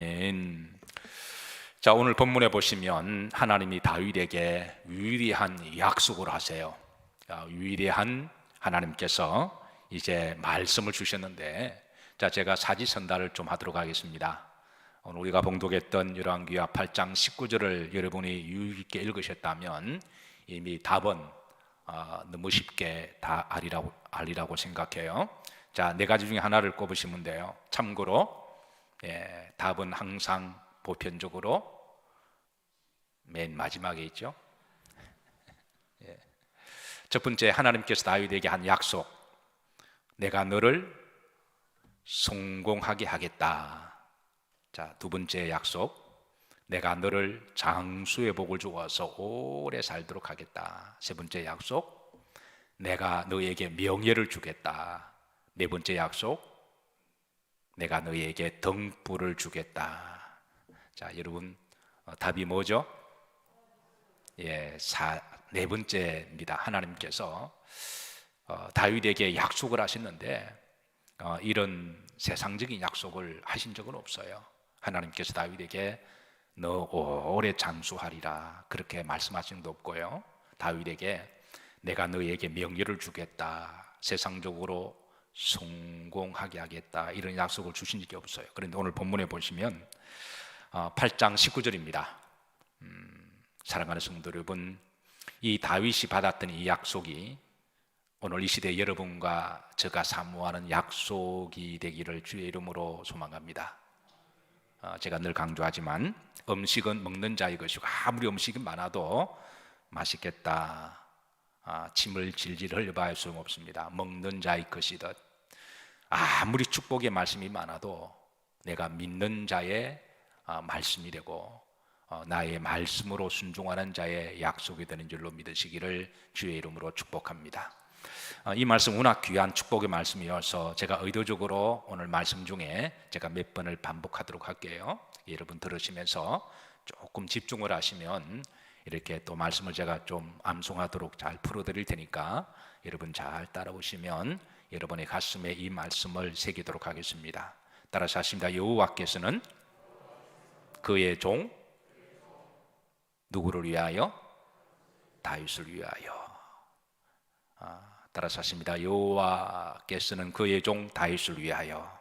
아멘. 자, 오늘 본문에 보시면 하나님이 다윗에게 위대한 약속을 하세요. 위대한 하나님께서 이제 말씀을 주셨는데, 자, 제가 사지선다를 좀 하도록 하겠습니다. 오늘 우리가 봉독했던 열왕기하 8장 19절을 여러분이 유의 있게 읽으셨다면 이미 답은 너무 쉽게 다 알리라고 생각해요. 자, 네 가지 중에 하나를 꼽으시면 돼요. 참고로 답은 항상 보편적으로 맨 마지막에 있죠. 첫 번째, 하나님께서 다윗에게 한 약속, 내가 너를 성공하게 하겠다. 자, 두 번째 약속, 내가 너를 장수의 복을 주어서 오래 살도록 하겠다. 세 번째 약속, 내가 너에게 명예를 주겠다. 네 번째 약속, 내가 너에게 등불을 주겠다. 자, 여러분, 답이 뭐죠? 네 번째입니다. 하나님께서 다윗에게 약속을 하셨는데 이런 세상적인 약속을 하신 적은 없어요. 하나님께서 다윗에게 너 오래 장수하리라 그렇게 말씀하신 적도 없고요. 다윗에게 내가 너에게 명예를 주겠다, 세상적으로 성공하게 하겠다, 이런 약속을 주신 적이 없어요. 그런데 오늘 본문에 보시면 8장 19절입니다. 사랑하는 성도 여러분, 이 다윗이 받았던 이 약속이 오늘 이 시대 여러분과 제가 사모하는 약속이 되기를 주의 이름으로 소망합니다. 제가 늘 강조하지만 음식은 먹는 자의 것이고, 아무리 음식이 많아도 맛있겠다, 침을 질질 흘려봐야 소용없습니다. 먹는 자의 것이듯 아무리 축복의 말씀이 많아도 내가 믿는 자의 말씀이 되고 나의 말씀으로 순종하는 자의 약속이 되는 줄로 믿으시기를 주의 이름으로 축복합니다. 이 말씀 워낙 귀한 축복의 말씀이어서 제가 의도적으로 오늘 말씀 중에 제가 몇 번을 반복하도록 할게요. 여러분 들으시면서 조금 집중을 하시면 이렇게 또 말씀을 제가 좀 암송하도록 잘 풀어드릴 테니까 여러분 잘 따라오시면 여러분의 가슴에 이 말씀을 새기도록 하겠습니다. 따라서 하십니다. 여호와께서는 그의 종 누구를 위하여? 다윗을 위하여. 따라서 하십니다. 여호와께서는 그의 종 다윗을 위하여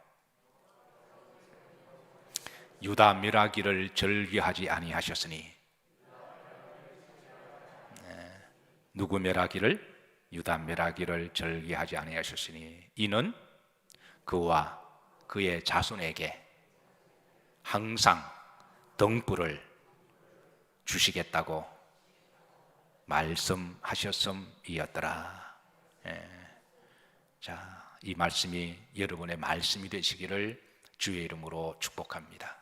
유다 멸하기를 절기하지 아니하셨으니. 누구 멸하기를? 유다 멸하기를 절기하지 아니하셨으니 이는 그와 그의 자손에게 항상 등불을 주시겠다고 말씀하셨음이었더라. 자, 이 말씀이 여러분의 말씀이 되시기를 주의 이름으로 축복합니다.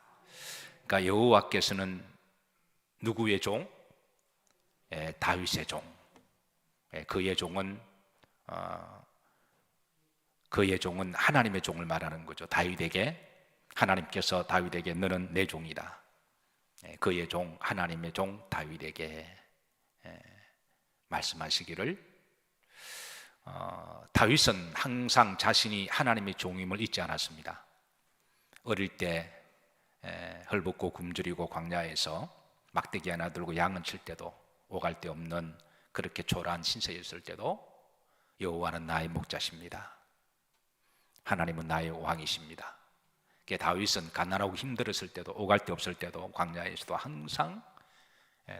그러니까 여호와께서는 누구의 종? 다윗의 종. 그의 종은 하나님의 종을 말하는 거죠. 다윗에게 하나님께서 다윗에게 너는 내 종이다. 그의 종, 하나님의 종 다윗에게 말씀하시기를. 다윗은 항상 자신이 하나님의 종임을 잊지 않았습니다. 어릴 때 헐벗고 굶주리고 광야에서 막대기 하나 들고 양은 칠 때도 오갈 데 없는 그렇게 초라한 신세였을 때도 여호와는 나의 목자십니다. 하나님은 나의 왕이십니다. 다윗은 가난하고 힘들었을 때도 오갈 데 없을 때도 광야에서도 항상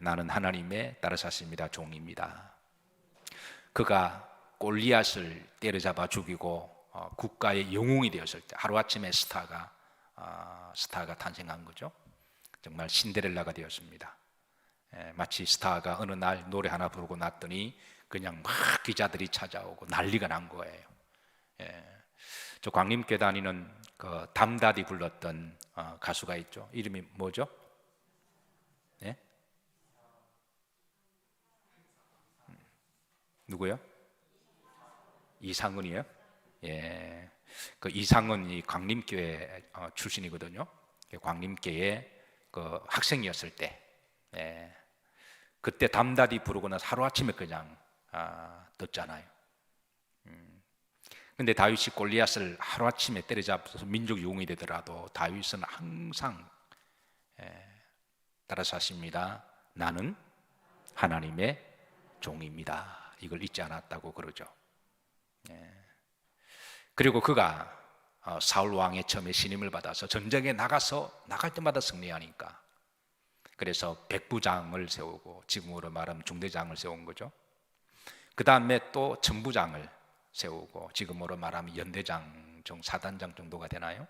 나는 하나님의 따라서 하십니다 종입니다. 그가 골리앗을 때려잡아 죽이고 국가의 영웅이 되었을 때 하루아침에 스타가 탄생한 거죠. 정말 신데렐라가 되었습니다. 마치 스타가 어느 날 노래 하나 부르고 났더니 그냥 막 기자들이 찾아오고 난리가 난 거예요. 저 광림교회 다니는 그 담다디 불렀던 가수가 있죠. 이름이 뭐죠? 네? 누구요? 이상은이요? 예, 그 이상은이 광림교회 출신이거든요. 광림교회 그 학생이었을 때, 그때 담다디 부르고 나서 하루아침에 그냥 떴잖아요. 근데 다윗이 골리앗을 하루아침에 때려잡아서 민족 영웅이 되더라도 다윗은 항상 따라서 하십니다. 나는 하나님의 종입니다. 이걸 잊지 않았다고 그러죠. 그리고 그가 사울 왕의 처음에 신임을 받아서 전쟁에 나갈 때마다 승리하니까, 그래서 백부장을 세우고 지금으로 말하면 중대장을 세운 거죠. 그 다음에 또 천부장을 세우고 지금으로 말하면 연대장, 사단장 정도가 되나요?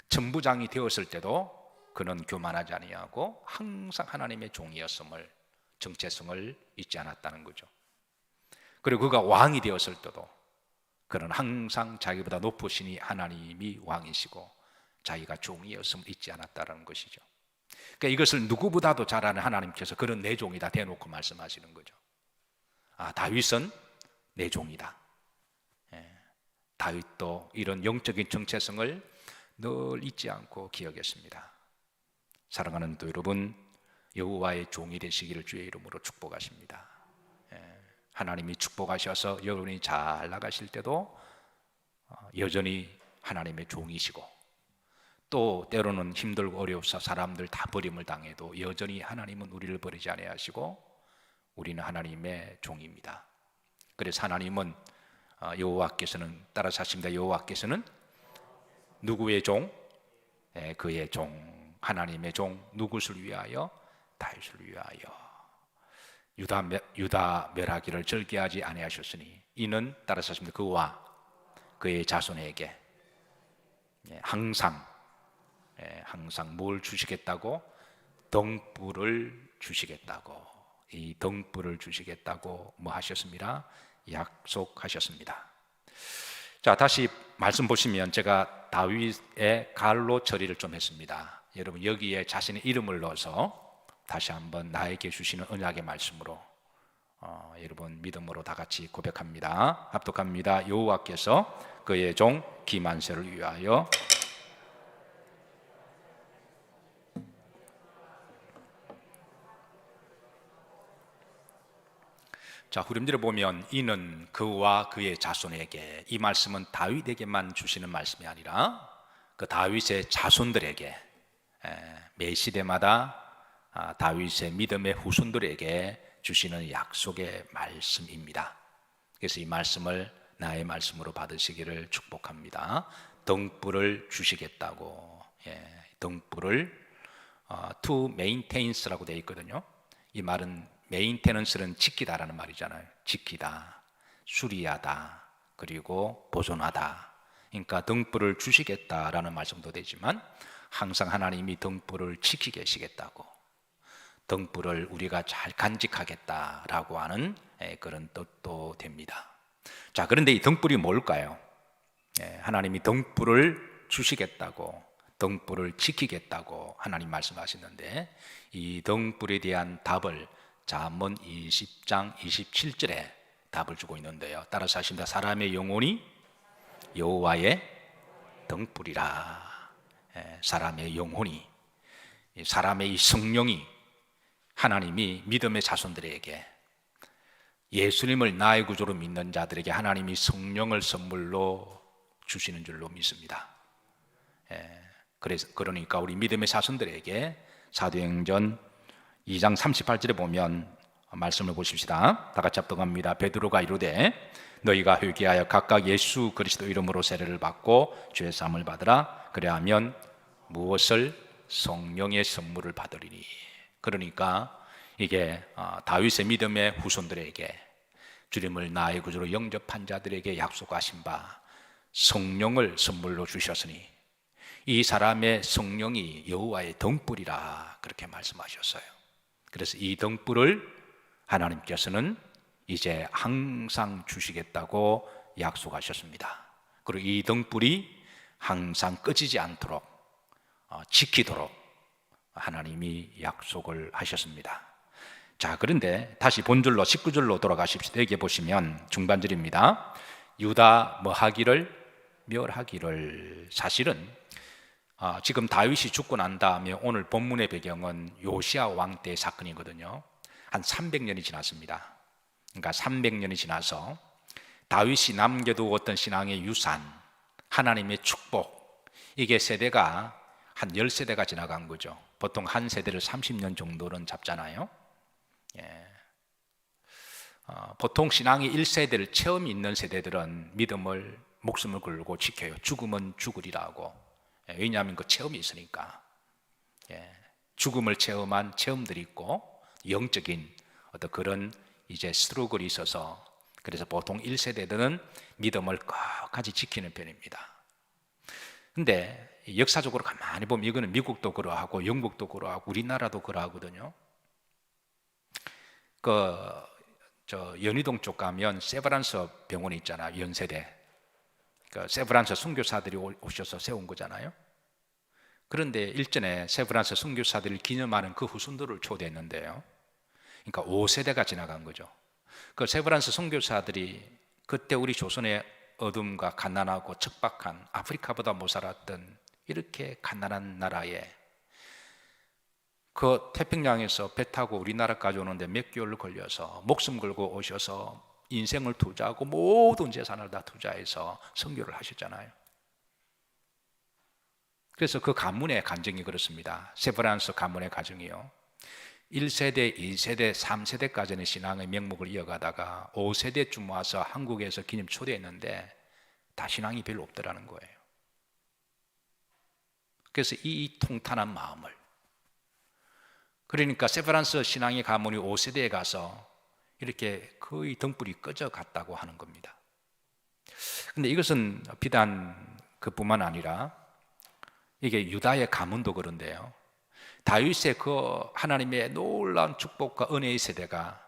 천부장이 되었을 때도 그는 교만하지 아니하고 항상 하나님의 종이었음을, 정체성을 잊지 않았다는 거죠. 그리고 그가 왕이 되었을 때도 그는 항상 자기보다 높으시니 하나님이 왕이시고 자기가 종이었음을 잊지 않았다는 것이죠. 그러니까 이것을 누구보다도 잘 아는 하나님께서 그는 내 종이다 대놓고 말씀하시는 거죠. 다윗은 내 종이다. 다윗도 이런 영적인 정체성을 늘 잊지 않고 기억했습니다. 사랑하는 또 여러분, 여호와의 종이 되시기를 주의 이름으로 축복하십니다. 하나님이 축복하셔서 여러분이 잘 나가실 때도 여전히 하나님의 종이시고, 또 때로는 힘들고 어려워서 사람들 다 버림을 당해도 여전히 하나님은 우리를 버리지 아니하시고 우리는 하나님의 종입니다. 그래서 하나님은 여호와께서는, 따라서 하십니다. 여호와께서는 누구의 종? 그의 종, 하나님의 종. 누구를 위하여? 다윗을 위하여. 유다 멸하기를 절개하지 아니하셨으니 이는, 따라서 하십니다. 그와 그의 자손에게 항상 뭘 주시겠다고? 등불을 주시겠다고. 이 등불을 주시겠다고 뭐 하셨습니다? 약속하셨습니다. 자, 다시 말씀 보시면 제가 다윗의 갈로 처리를 좀 했습니다. 여러분 여기에 자신의 이름을 넣어서 다시 한번 나에게 주시는 언약의 말씀으로 여러분 믿음으로 다 같이 고백합니다. 합독합니다. 여호와께서 그의 종 기만세를 위하여 자, 후렴들을 보면 이는 그와 그의 자손에게, 이 말씀은 다윗에게만 주시는 말씀이 아니라 그 다윗의 자손들에게, 매 시대마다 다윗의 믿음의 후손들에게 주시는 약속의 말씀입니다. 그래서 이 말씀을 나의 말씀으로 받으시기를 축복합니다. 등불을 주시겠다고. 등불을 to maintains라고 되어 있거든요. 이 말은 메인테넌스는 지키다라는 말이잖아요. 지키다, 수리하다, 그리고 보존하다. 그러니까 등불을 주시겠다라는 말씀도 되지만 항상 하나님이 등불을 지키게 계시겠다고, 등불을 우리가 잘 간직하겠다라고 하는 그런 뜻도 됩니다. 자, 그런데 이 등불이 뭘까요? 하나님이 등불을 주시겠다고, 등불을 지키겠다고 하나님 말씀하시는데, 이 등불에 대한 답을 잠언 20장 27절에 답을 주고 있는데요. 따라서 하십니다. 사람의 영혼이 여호와의 등불이라. 사람의 영혼이, 사람의 이 성령이 하나님이 믿음의 자손들에게, 예수님을 나의 구주로 믿는 자들에게 하나님이 성령을 선물로 주시는 줄로 믿습니다. 그러니까 우리 믿음의 자손들에게 사도행전 2장 38절에 보면 말씀을 보십시다. 다 같이 합독합니다. 베드로가 이르되 너희가 회개하여 각각 예수 그리스도 이름으로 세례를 받고 죄 사함을 받으라. 그래야면 무엇을? 성령의 선물을 받으리니. 그러니까 이게 다윗의 믿음의 후손들에게, 주님을 나의 구주로 영접한 자들에게 약속하신 바 성령을 선물로 주셨으니 이 사람의 성령이 여호와의 등불이라, 그렇게 말씀하셨어요. 그래서 이 등불을 하나님께서는 이제 항상 주시겠다고 약속하셨습니다. 그리고 이 등불이 항상 꺼지지 않도록 지키도록 하나님이 약속을 하셨습니다. 자, 그런데 다시 본절로 19절로 돌아가십시다. 여기 보시면 중반절입니다. 유다 멸하기를. 사실은 지금 다윗이 죽고 난 다음에 오늘 본문의 배경은 요시야 왕 때 사건이거든요. 한 300년이 지났습니다. 그러니까 300년이 지나서 다윗이 남겨두었던 신앙의 유산, 하나님의 축복, 이게 세대가 한 10세대가 지나간 거죠. 보통 한 세대를 30년 정도는 잡잖아요. 예. 보통 신앙이 1세대를 처음 있는 세대들은 믿음을 목숨을 걸고 지켜요. 죽으면 죽으리라고. 예. 왜냐하면 그 체험이 있으니까. 예. 죽음을 체험한 체험들이 있고 영적인 어떤 그런 이제 스트러글이 있어서, 그래서 보통 1세대들은 믿음을 끝까지 지키는 편입니다. 근데 역사적으로 가만히 보면 이거는 미국도 그러하고 영국도 그러하고 우리나라도 그러하거든요. 연희동 쪽 가면 세브란스 병원이 있잖아요. 연세대. 세브란스 선교사들이 오셔서 세운 거잖아요. 그런데 일전에 세브란스 선교사들을 기념하는 그 후손들을 초대했는데요. 그러니까 5세대가 지나간 거죠. 그 세브란스 선교사들이 그때 우리 조선의 어둠과 갓난하고 척박한 아프리카보다 못 살았던 이렇게 갓난한 나라에 그 태평양에서 배 타고 우리나라까지 오는데 몇 개월 걸려서 목숨 걸고 오셔서 인생을 투자하고 모든 재산을 다 투자해서 선교를 하셨잖아요. 그래서 그 가문의 간증이 그렇습니다. 세브란스 가문의 가정이요, 1세대, 2세대, 3세대까지는 신앙의 명목을 이어가다가 5세대쯤 와서 한국에서 기념 초대했는데 다 신앙이 별로 없더라는 거예요. 그래서 이 통탄한 마음을, 그러니까 세브란스 신앙의 가문이 5세대에 가서 이렇게 거의 등불이 꺼져 갔다고 하는 겁니다. 근데 이것은 비단 그뿐만 아니라 이게 유다의 가문도 그런데요, 다윗의 그 하나님의 놀라운 축복과 은혜의 세대가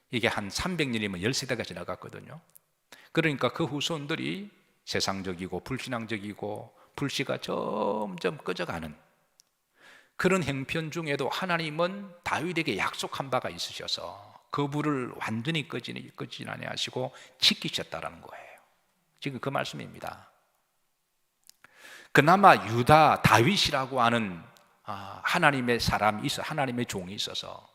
이게 한 300년이면 10세대가 지나갔거든요. 그러니까 그 후손들이 세상적이고 불신앙적이고 불씨가 점점 꺼져가는 그런 형편 중에도 하나님은 다윗에게 약속한 바가 있으셔서 그 불을 완전히 꺼지지 아니하시고 지키셨다라는 거예요. 지금 그 말씀입니다. 그나마 유다 다윗이라고 하는 하나님의 사람이 있어, 하나님의 종이 있어서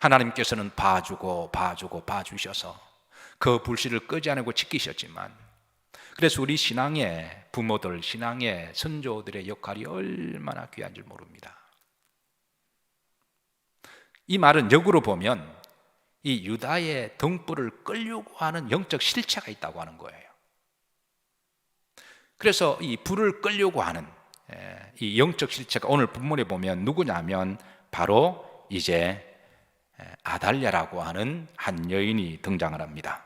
하나님께서는 봐주셔서 그 불씨를 끄지 않고 지키셨지만, 그래서 우리 신앙의 부모들, 신앙의 선조들의 역할이 얼마나 귀한 줄 모릅니다. 이 말은 역으로 보면 이 유다의 등불을 끌려고 하는 영적 실체가 있다고 하는 거예요. 그래서 이 불을 끌려고 하는 이 영적 실체가 오늘 본문에 보면 누구냐면 바로 이제 아달랴라고 하는 한 여인이 등장을 합니다.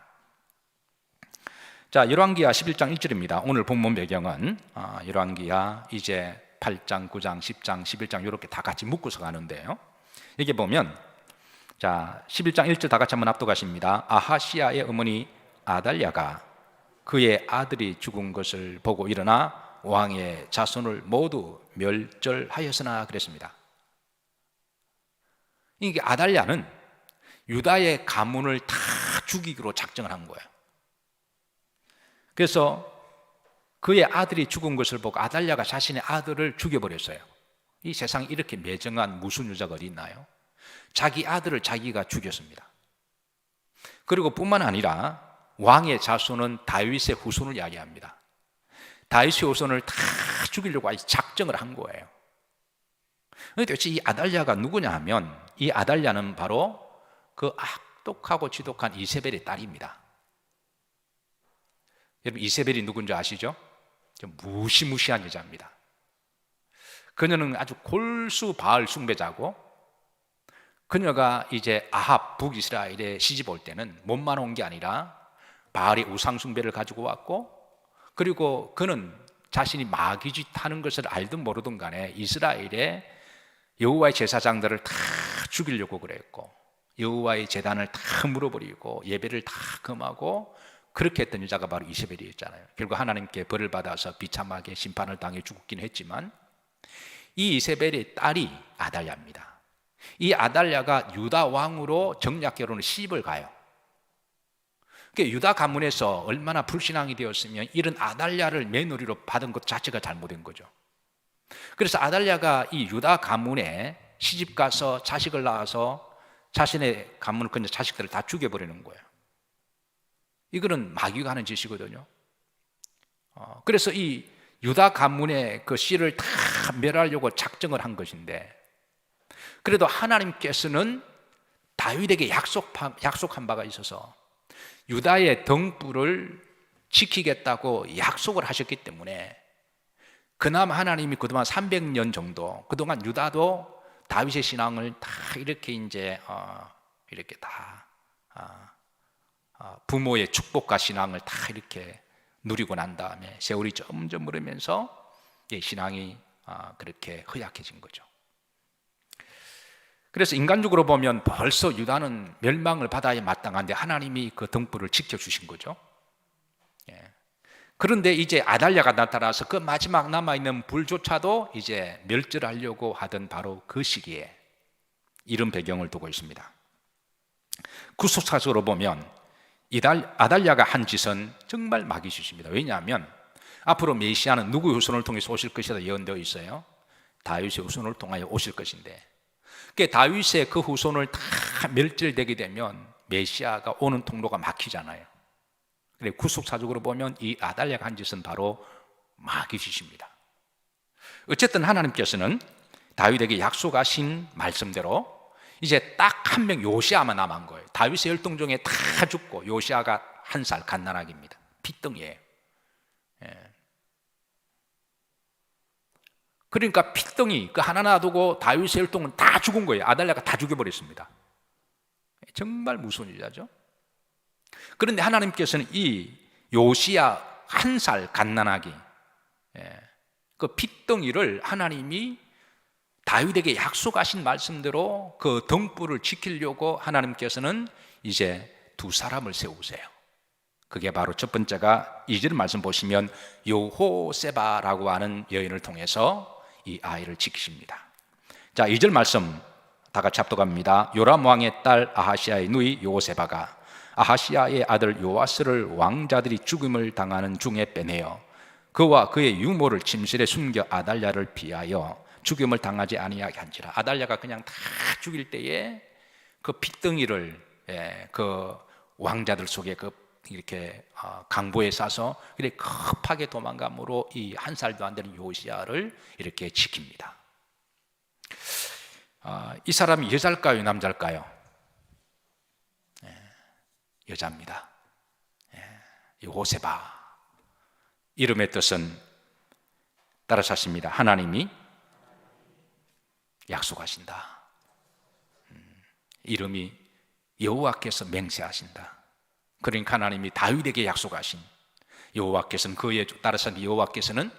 자, 열왕기하 11장 1절입니다. 오늘 본문 배경은 열왕기하 이제 8장, 9장, 10장, 11장 이렇게 다 같이 묶어서 가는데요. 여기 보면 자, 11장 1절 다 같이 한번 압독하십니다. 아하시아의 어머니 아달랴가 그의 아들이 죽은 것을 보고 일어나 왕의 자손을 모두 멸절하였으나 그랬습니다. 이게 아달랴는 유다의 가문을 다 죽이기로 작정을 한 거예요. 그래서 그의 아들이 죽은 것을 보고 아달랴가 자신의 아들을 죽여버렸어요. 이 세상에 이렇게 매정한 무슨 여자가 어디 있나요? 자기 아들을 자기가 죽였습니다. 그리고 뿐만 아니라 왕의 자손은 다윗의 후손을 이야기합니다. 다윗의 후손을 다 죽이려고 아주 작정을 한 거예요. 그런데 도대체 이 아달랴가 누구냐 하면 이 아달랴는 바로 그 악독하고 지독한 이세벨의 딸입니다. 여러분 이세벨이 누군지 아시죠? 무시무시한 여자입니다. 그녀는 아주 골수 바알 숭배자고, 그녀가 이제 아합 북이스라엘에 시집 올 때는 몸만 온 게 아니라 바알의 우상 숭배를 가지고 왔고, 그리고 그는 자신이 마귀짓 하는 것을 알든 모르든 간에 이스라엘의 여호와의 제사장들을 다 죽이려고 그랬고, 여호와의 제단을 다 물어버리고 예배를 다 금하고 그렇게 했던 여자가 바로 이세벨이었잖아요. 결국 하나님께 벌을 받아서 비참하게 심판을 당해 죽긴 했지만, 이 이세벨의 딸이 아달랴입니다. 이 아달랴가 유다 왕으로 정략 결혼을 시집을 가요. 그러니까 유다 가문에서 얼마나 불신앙이 되었으면 이런 아달랴를 며느리로 받은 것 자체가 잘못된 거죠. 그래서 아달랴가 이 유다 가문에 시집 가서 자식을 낳아서 자신의 가문을 그냥 자식들을 다 죽여버리는 거예요. 이거는 마귀가 하는 짓이거든요. 그래서 이 유다 가문의 그 씨를 다 멸하려고 작정을 한 것인데, 그래도 하나님께서는 다윗에게 약속한 바가 있어서 유다의 등불을 지키겠다고 약속을 하셨기 때문에, 그나마 하나님이 그동안 300년 정도, 그동안 유다도 다윗의 신앙을 다 이렇게 이렇게 다 부모의 축복과 신앙을 다 이렇게 누리고 난 다음에 세월이 점점 흐르면서 신앙이 그렇게 허약해진 거죠. 그래서 인간적으로 보면 벌써 유다는 멸망을 받아야 마땅한데 하나님이 그 등불을 지켜주신 거죠. 그런데 이제 아달랴가 나타나서 그 마지막 남아있는 불조차도 이제 멸절하려고 하던 바로 그 시기에 이런 배경을 두고 있습니다. 구속사적으로 보면 아달랴가 한 짓은 정말 마귀짓입니다. 왜냐하면 앞으로 메시아는 누구의 후손을 통해서 오실 것이다 예언되어 있어요. 다윗의 후손을 통하여 오실 것인데, 다윗의 그 후손을 다 멸절되게 되면 메시아가 오는 통로가 막히잖아요. 구속사적으로 보면 이 아달랴가 한 짓은 바로 마귀짓입니다. 어쨌든 하나님께서는 다윗에게 약속하신 말씀대로 이제 딱 한 명 요시아만 남은 거예요. 다윗의 열동 중에 다 죽고 요시아가 한 살 갓난아기입니다. 핏덩이에요. 그러니까 핏덩이 그 하나 놔두고 다윗의 열동은 다 죽은 거예요. 아달랴가 다 죽여버렸습니다. 정말 무서운 일이죠. 그런데 하나님께서는 이 요시야 한 살 갓난아기, 그 핏덩이를 하나님이 다윗에게 약속하신 말씀대로 그 등불을 지키려고 하나님께서는 이제 두 사람을 세우세요. 그게 바로 첫 번째가 2절 말씀 보시면 여호세바라고 하는 여인을 통해서 이 아이를 지키십니다. 자, 2절 말씀 다 같이 합독합니다. 요람 왕의 딸 아하시아의 누이 여호세바가 아하시아의 아들 요아스를 왕자들이 죽임을 당하는 중에 빼내어 그와 그의 유모를 침실에 숨겨 아달랴를 피하여 죽임을 당하지 아니하게 한지라. 아달랴가 그냥 다 죽일 때에 그 핏덩이를 그 왕자들 속에 이렇게 강보에 싸서 이렇게 급하게 도망감으로 이 한 살도 안 되는 요시야를 이렇게 지킵니다. 이 사람이 여자일까요, 남자일까요? 여자입니다. 여호세바. 이름의 뜻은 따라서 하십니다. 하나님이 약속하신다. 이름이 여호와께서 맹세하신다. 그러니까 하나님이 다윗에게 약속하신 여호와께서는 여호와께서는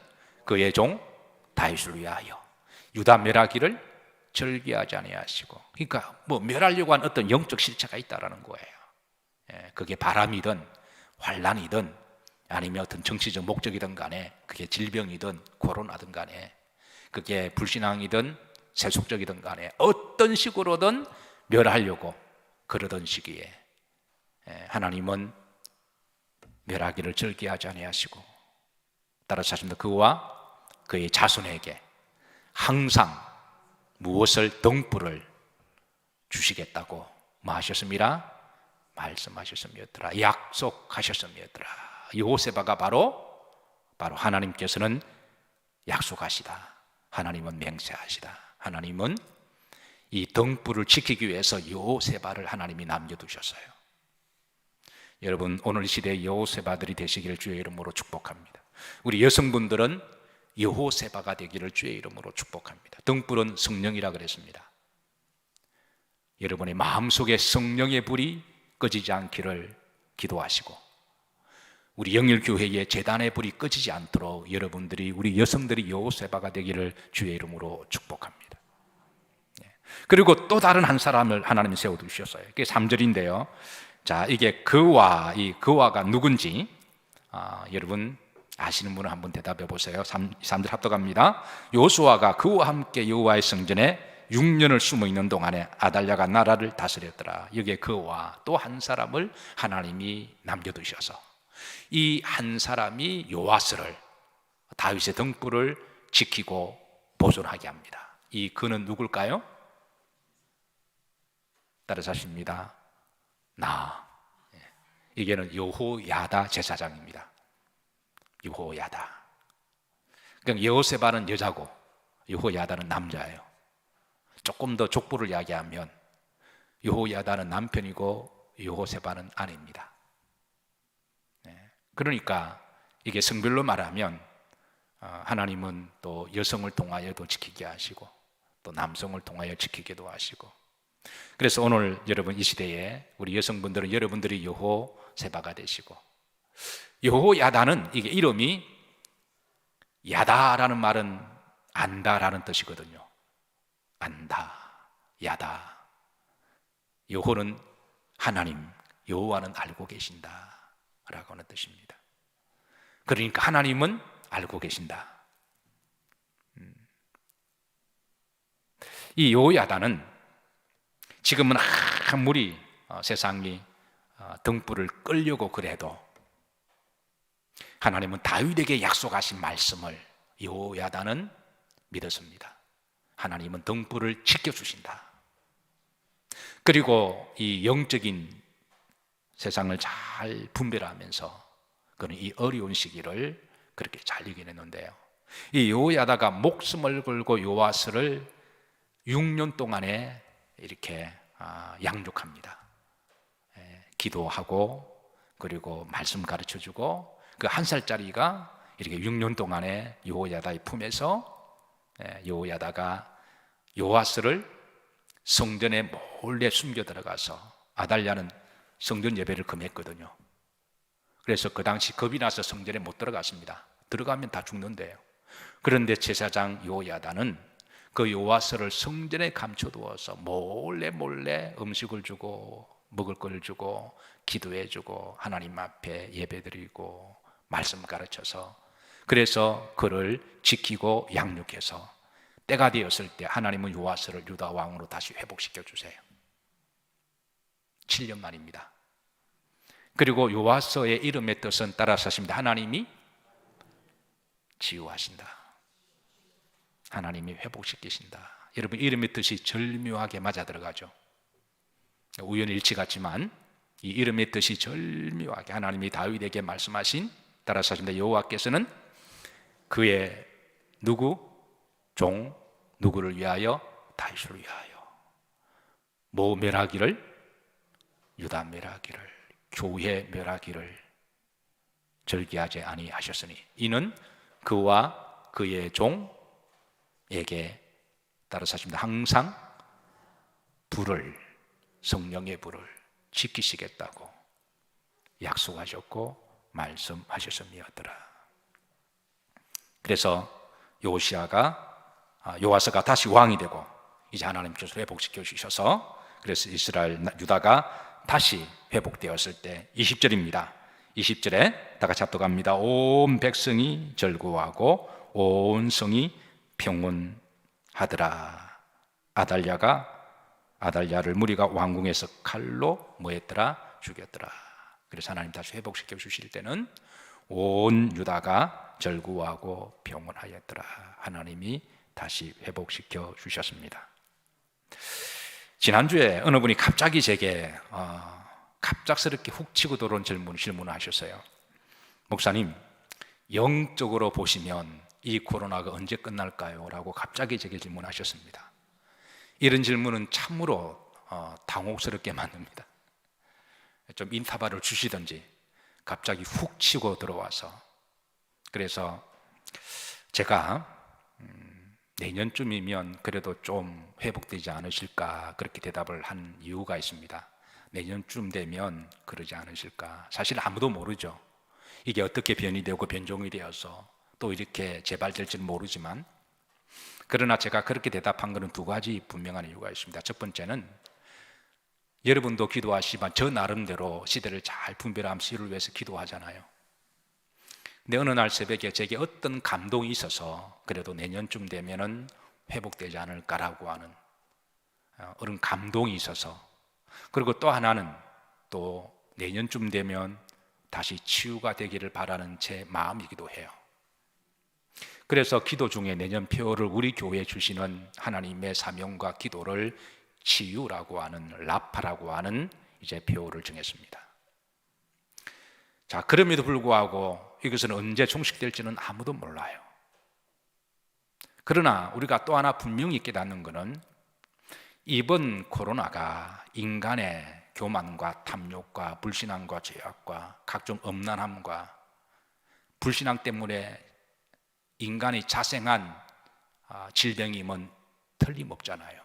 그의 종 다윗을 위하여 유다 멸하기를 절개하지 아니하시고, 그러니까 멸하려고 한 어떤 영적 실체가 있다라는 거예요. 그게 바람이든 환란이든 아니면 어떤 정치적 목적이든 간에, 그게 질병이든 코로나든 간에, 그게 불신앙이든 세속적이든 간에 어떤 식으로든 멸하려고 그러던 시기에 하나님은 멸하기를 절개하지 아니하시고, 따라서 하십니다. 그와 그의 자손에게 항상 무엇을 등불을 주시겠다고 뭐 하셨습니다? 말씀하셨음이었더라. 약속하셨음이었더라. 여호세바가 바로 하나님께서는 약속하시다. 하나님은 맹세하시다. 하나님은 이 등불을 지키기 위해서 여호세바를 하나님이 남겨두셨어요. 여러분, 오늘 시대의 여호세바들이 되시기를 주의 이름으로 축복합니다. 우리 여성분들은 여호세바가 되기를 주의 이름으로 축복합니다. 등불은 성령이라 그랬습니다. 여러분의 마음속에 성령의 불이 꺼지지 않기를 기도하시고, 우리 영일교회의 제단의 불이 꺼지지 않도록 여러분들이, 우리 여성들이 여호세바가 되기를 주의 이름으로 축복합니다. 그리고 또 다른 한 사람을 하나님이 세워두셨어요. 그게 3절인데요. 자, 이게 그와가 누군지 여러분 아시는 분은 한번 대답해 보세요. 3절 합독합니다. 요수아가 그와 함께 여호와의 성전에 6년을 숨어 있는 동안에 아달랴가 나라를 다스렸더라. 여기에 그와 또 한 사람을 하나님이 남겨두셔서 이 한 사람이 요아스를, 다윗의 등불을 지키고 보존하게 합니다. 이 그는 누굴까요? 따라서 하십니다. 이게는 여호야다 제사장입니다. 여호야다. 그러니까 여호세바는 여자고 여호야다는 남자예요. 조금 더 족보를 이야기하면 여호야다는 남편이고 여호세바는 아내입니다. 그러니까 이게 성별로 말하면 하나님은 또 여성을 통하여도 지키게 하시고 또 남성을 통하여 지키기도 하시고, 그래서 오늘 여러분 이 시대에 우리 여성분들은 여러분들이 여호세바가 되시고, 여호야다는 이게 이름이 야다라는 말은 안다라는 뜻이거든요. 안다, 야다. 여호는 하나님, 여호와는 알고 계신다 라고 하는 뜻입니다. 그러니까 하나님은 알고 계신다. 이 여호야다는 지금은 아무리 세상이 등불을 끌려고 그래도 하나님은 다윗에게 약속하신 말씀을 여호야다는 믿었습니다. 하나님은 등불을 지켜주신다. 그리고 이 영적인 세상을 잘 분별하면서 그는 이 어려운 시기를 그렇게 잘 이겨냈는데요, 이 여호야다가 목숨을 걸고 요아스를 6년 동안에 이렇게 양육합니다. 기도하고 그리고 말씀 가르쳐주고, 그 1살짜리가 이렇게 6년 동안에 여호야다의 품에서 여호야다가 요아스를 성전에 몰래 숨겨 들어가서, 아달랴는 성전 예배를 금했거든요. 그래서 그 당시 겁이 나서 성전에 못 들어갔습니다. 들어가면 다 죽는데요. 그런데 제사장 여호야다는 그 요아스를 성전에 감춰두어서 몰래 음식을 주고 먹을 걸 주고 기도해 주고 하나님 앞에 예배드리고 말씀 가르쳐서, 그래서 그를 지키고 양육해서 때가 되었을 때 하나님은 요아스를 유다 왕으로 다시 회복시켜 주세요. 7년 만입니다. 그리고 요아스의 이름의 뜻은 따라서 하십니다. 하나님이 치유하신다. 하나님이 회복시키신다. 여러분, 이름의 뜻이 절묘하게 맞아 들어가죠. 우연히 일치 같지만 이 이름의 뜻이 절묘하게 하나님이 다윗에게 말씀하신, 따라서 하십니다. 여호와께서는 그의 종 누구를 위하여? 다윗을 위하여 뭐 멸하기를? 유다 멸하기를, 교회 멸하기를 절기하지 아니하셨으니 이는 그와 그의 종에게, 따라서 하십니다. 항상 성령의 불을 지키시겠다고 약속하셨고 말씀하셨음이었더라. 그래서 요아스가 다시 왕이 되고 이제 하나님께서 회복시켜 주셔서, 그래서 이스라엘 유다가 다시 회복되었을 때 20절입니다. 20절에 다 같이 합독합니다. 온 백성이 절구하고 온 성이 평온하더라. 아달랴를 무리가 왕궁에서 칼로 뭐했더라? 죽였더라. 그래서 하나님 다시 회복시켜 주실 때는 온 유다가 절구하고 평온하였더라. 하나님이 다시 회복시켜 주셨습니다. 지난주에 어느 분이 갑자기 제게 갑작스럽게 훅 치고 들어온 질문을 하셨어요. 목사님, 영적으로 보시면 이 코로나가 언제 끝날까요? 라고 갑자기 제게 질문하셨습니다. 이런 질문은 참으로 당혹스럽게 만듭니다. 좀 인터벌을 주시든지 갑자기 훅 치고 들어와서, 그래서 제가 내년쯤이면 그래도 좀 회복되지 않으실까 그렇게 대답을 한 이유가 있습니다. 내년쯤 되면 그러지 않으실까. 사실 아무도 모르죠. 이게 어떻게 변이 되고 변종이 되어서 또 이렇게 재발될지는 모르지만, 그러나 제가 그렇게 대답한 것은 2가지 분명한 이유가 있습니다. 첫 번째는 여러분도 기도하시지만 저 나름대로 시대를 잘 분별하면서 이를 위해서 기도하잖아요. 근데 어느 날 새벽에 제게 어떤 감동이 있어서 그래도 내년쯤 되면은 회복되지 않을까라고 하는 그런 감동이 있어서, 그리고 또 하나는 또 내년쯤 되면 다시 치유가 되기를 바라는 제 마음이기도 해요. 그래서 기도 중에 내년 표를 우리 교회에 주시는 하나님의 사명과 기도를 치유라고 하는, 라파라고 하는 이제 표를 정했습니다. 자, 그럼에도 불구하고 이것은 언제 종식될지는 아무도 몰라요. 그러나 우리가 또 하나 분명히 깨닫는 것은 이번 코로나가 인간의 교만과 탐욕과 불신앙과 죄악과 각종 음란함과 불신앙 때문에 인간이 자생한 질병임은 틀림없잖아요.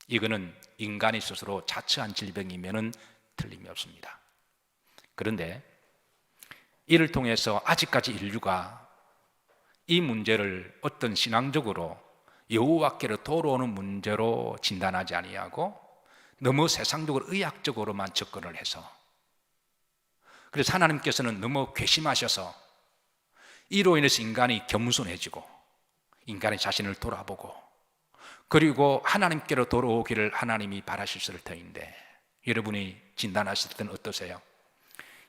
이거는 인간이 스스로 자처한 질병이면 틀림이 없습니다. 그런데 이를 통해서 아직까지 인류가 이 문제를 어떤 신앙적으로 여호와께로 돌아오는 문제로 진단하지 아니하고 너무 세상적으로 의학적으로만 접근을 해서, 그래서 하나님께서는 너무 괘씸하셔서 이로 인해서 인간이 겸손해지고 인간의 자신을 돌아보고 그리고 하나님께로 돌아오기를 하나님이 바라실 터인데, 여러분이 진단하실 때는 어떠세요?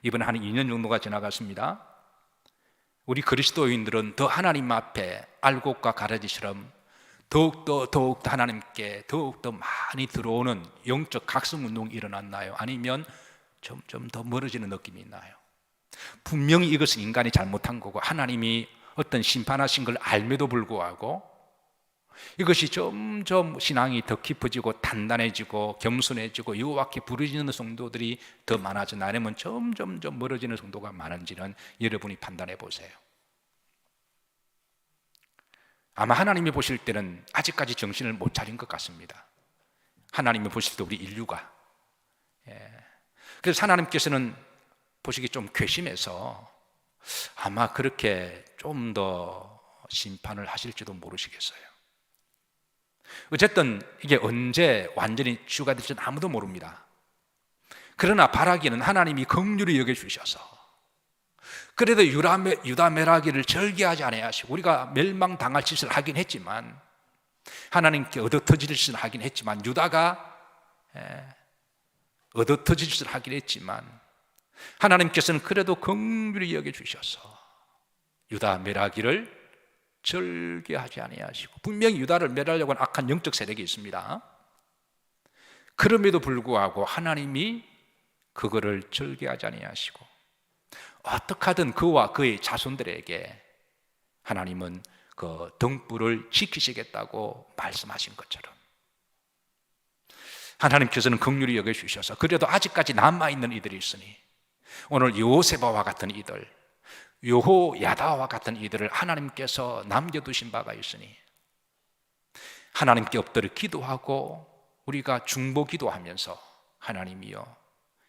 이번에 한 2년 정도가 지나갔습니다. 우리 그리스도인들은 더 하나님 앞에 알곡과 가라지처럼 더욱더 하나님께 더욱더 많이 들어오는 영적 각성운동이 일어났나요? 아니면 점점 더 멀어지는 느낌이 있나요? 분명히 이것은 인간이 잘못한 거고 하나님이 어떤 심판하신 걸 알매도 불구하고 이것이 점점 신앙이 더 깊어지고 단단해지고 겸손해지고 여호와께 부르짖는 성도들이 더 많아져 나면 점점 멀어지는 성도가 많은지는 여러분이 판단해 보세요. 아마 하나님이 보실 때는 아직까지 정신을 못 차린 것 같습니다. 하나님이 보실 때 우리 인류가. 그래서 하나님께서는 보시기 좀 괘씸해서 아마 그렇게 좀 더 심판을 하실지도 모르시겠어요. 어쨌든 이게 언제 완전히 치유가 될지는 아무도 모릅니다. 그러나 바라기는 하나님이 긍휼히 여겨주셔서 그래도 유다 메라기를 절개하지 아니하시고, 우리가 멸망당할 짓을 하긴 했지만 하나님께 얻어터질 짓을 하긴 했지만 유다가 얻어터질 짓을 하긴 했지만 하나님께서는 그래도 긍휼히 여겨주셔서 유다 메라기를 절개하지 아니하시고, 분명히 유다를 멸하려고 하는 악한 영적 세력이 있습니다. 그럼에도 불구하고 하나님이 그거를 절개하지 아니하시고 어떻게 하든 그와 그의 자손들에게 하나님은 그 등불을 지키시겠다고 말씀하신 것처럼 하나님께서는 긍휼히 여겨주셔서 그래도 아직까지 남아있는 이들이 있으니 오늘 요세바와 같은 이들, 여호야다와 같은 이들을 하나님께서 남겨두신 바가 있으니 하나님께 엎드려 기도하고 우리가 중보 기도하면서 하나님이여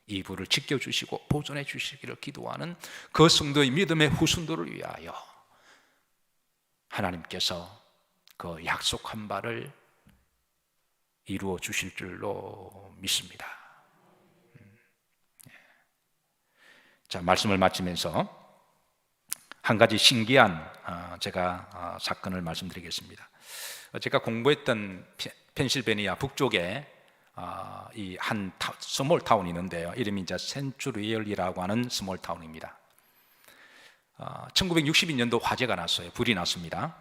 이 불을 지켜주시고 보존해 주시기를 기도하는 그 성도의 믿음의 후순도를 위하여 하나님께서 그 약속한 바를 이루어 주실 줄로 믿습니다. 자, 말씀을 마치면서 한 가지 신기한 제가 사건을 말씀드리겠습니다. 제가 공부했던 펜실베니아 북쪽에 이 한 스몰 타운이 있는데요, 이름이 이제 센츄리얼이라고 하는 스몰 타운입니다. 1962년도 화재가 났어요. 불이 났습니다.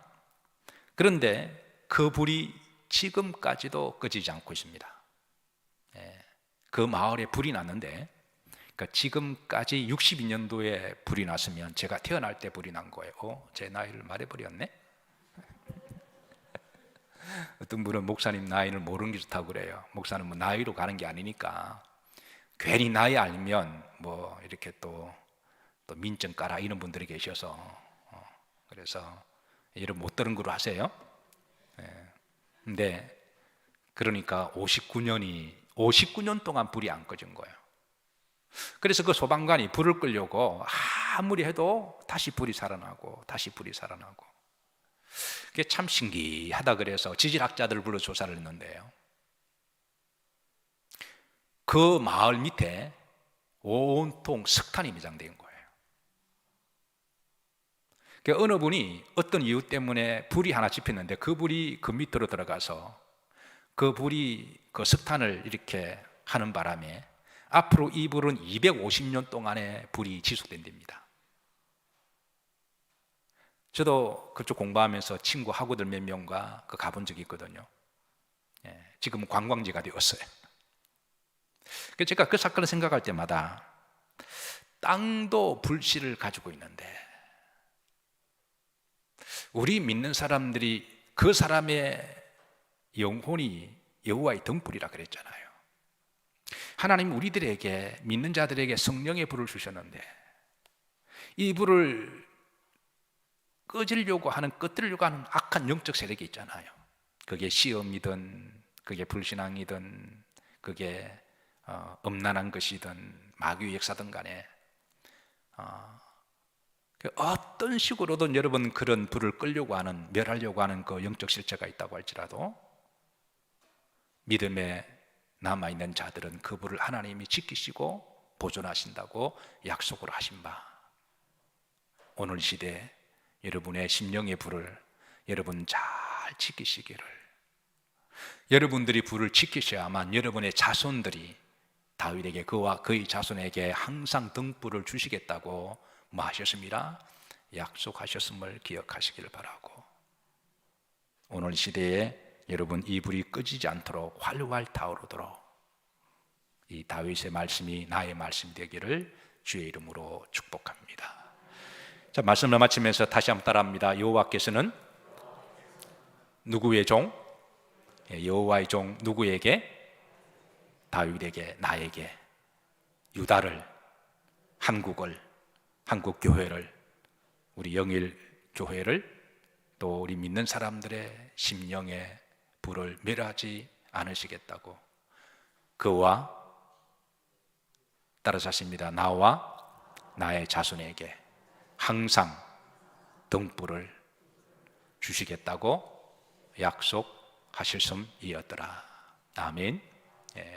그런데 그 불이 지금까지도 꺼지지 않고 있습니다. 그 마을에 불이 났는데, 그러니까 지금까지 62년도에 불이 났으면 제가 태어날 때 불이 난 거예요. 제 나이를 말해버렸네. 어떤 분은 목사님 나이를 모르는 게 좋다고 그래요. 목사는 뭐 나이로 가는 게 아니니까 괜히 나이 알면 뭐 이렇게 또 민증 까라 이런 분들이 계셔서 그래서 이런 못 들은 거로 하세요. 근데 그러니까 59년 동안 불이 안 꺼진 거예요. 그래서 그 소방관이 불을 끄려고 아무리 해도 다시 불이 살아나고 다시 불이 살아나고, 그게 참 신기하다 그래서 지질학자들을 불러 조사를 했는데요, 그 마을 밑에 온통 석탄이 매장된 거예요. 그러니까 어느 분이 어떤 이유 때문에 불이 하나 지폈는데 그 불이 그 밑으로 들어가서 그 불이 그 석탄을 이렇게 하는 바람에 앞으로 이 불은 250년 동안의 불이 지속된답니다. 저도 그쪽 공부하면서 친구 하고들 몇 명과 가본 적이 있거든요. 지금은 관광지가 되었어요. 그래서 제가 그 사건을 생각할 때마다 땅도 불씨를 가지고 있는데 우리 믿는 사람들이 그 사람의 영혼이 여호와의 등불이라 그랬잖아요. 하나님 우리들에게, 믿는 자들에게 성령의 불을 주셨는데 이 불을 끄뜨리려고 하는 악한 영적 세력이 있잖아요. 그게 시험이든 그게 불신앙이든 그게 음란한 것이든 마귀의 역사든 간에 어떤 식으로든 여러분 그런 불을 끌려고 하는, 멸하려고 하는 그 영적 실체가 있다고 할지라도 믿음에 남아있는 자들은 그 불을 하나님이 지키시고 보존하신다고 약속을 하신 바, 오늘 시대에 여러분의 심령의 불을 여러분 잘 지키시기를, 여러분들이 불을 지키셔야만 여러분의 자손들이 다윗에게, 그와 그의 자손에게 항상 등불을 주시겠다고 뭐 하셨습니다? 약속하셨음을 기억하시길 바라고, 오늘 시대에 여러분 이 불이 꺼지지 않도록 활활 타오르도록 이 다윗의 말씀이 나의 말씀이 되기를 주의 이름으로 축복합니다. 자, 말씀을 마치면서 다시 한번 따라합니다. 여호와께서는 누구의 종? 여호와의 종 누구에게? 다윗에게, 나에게, 유다를, 한국을, 한국 교회를, 우리 영일 교회를, 또 우리 믿는 사람들의 심령의 불을 멸하지 않으시겠다고, 그와 따라서 하십니다. 나와 나의 자손에게 항상 등불을 주시겠다고 약속하실음이었더라. 아멘.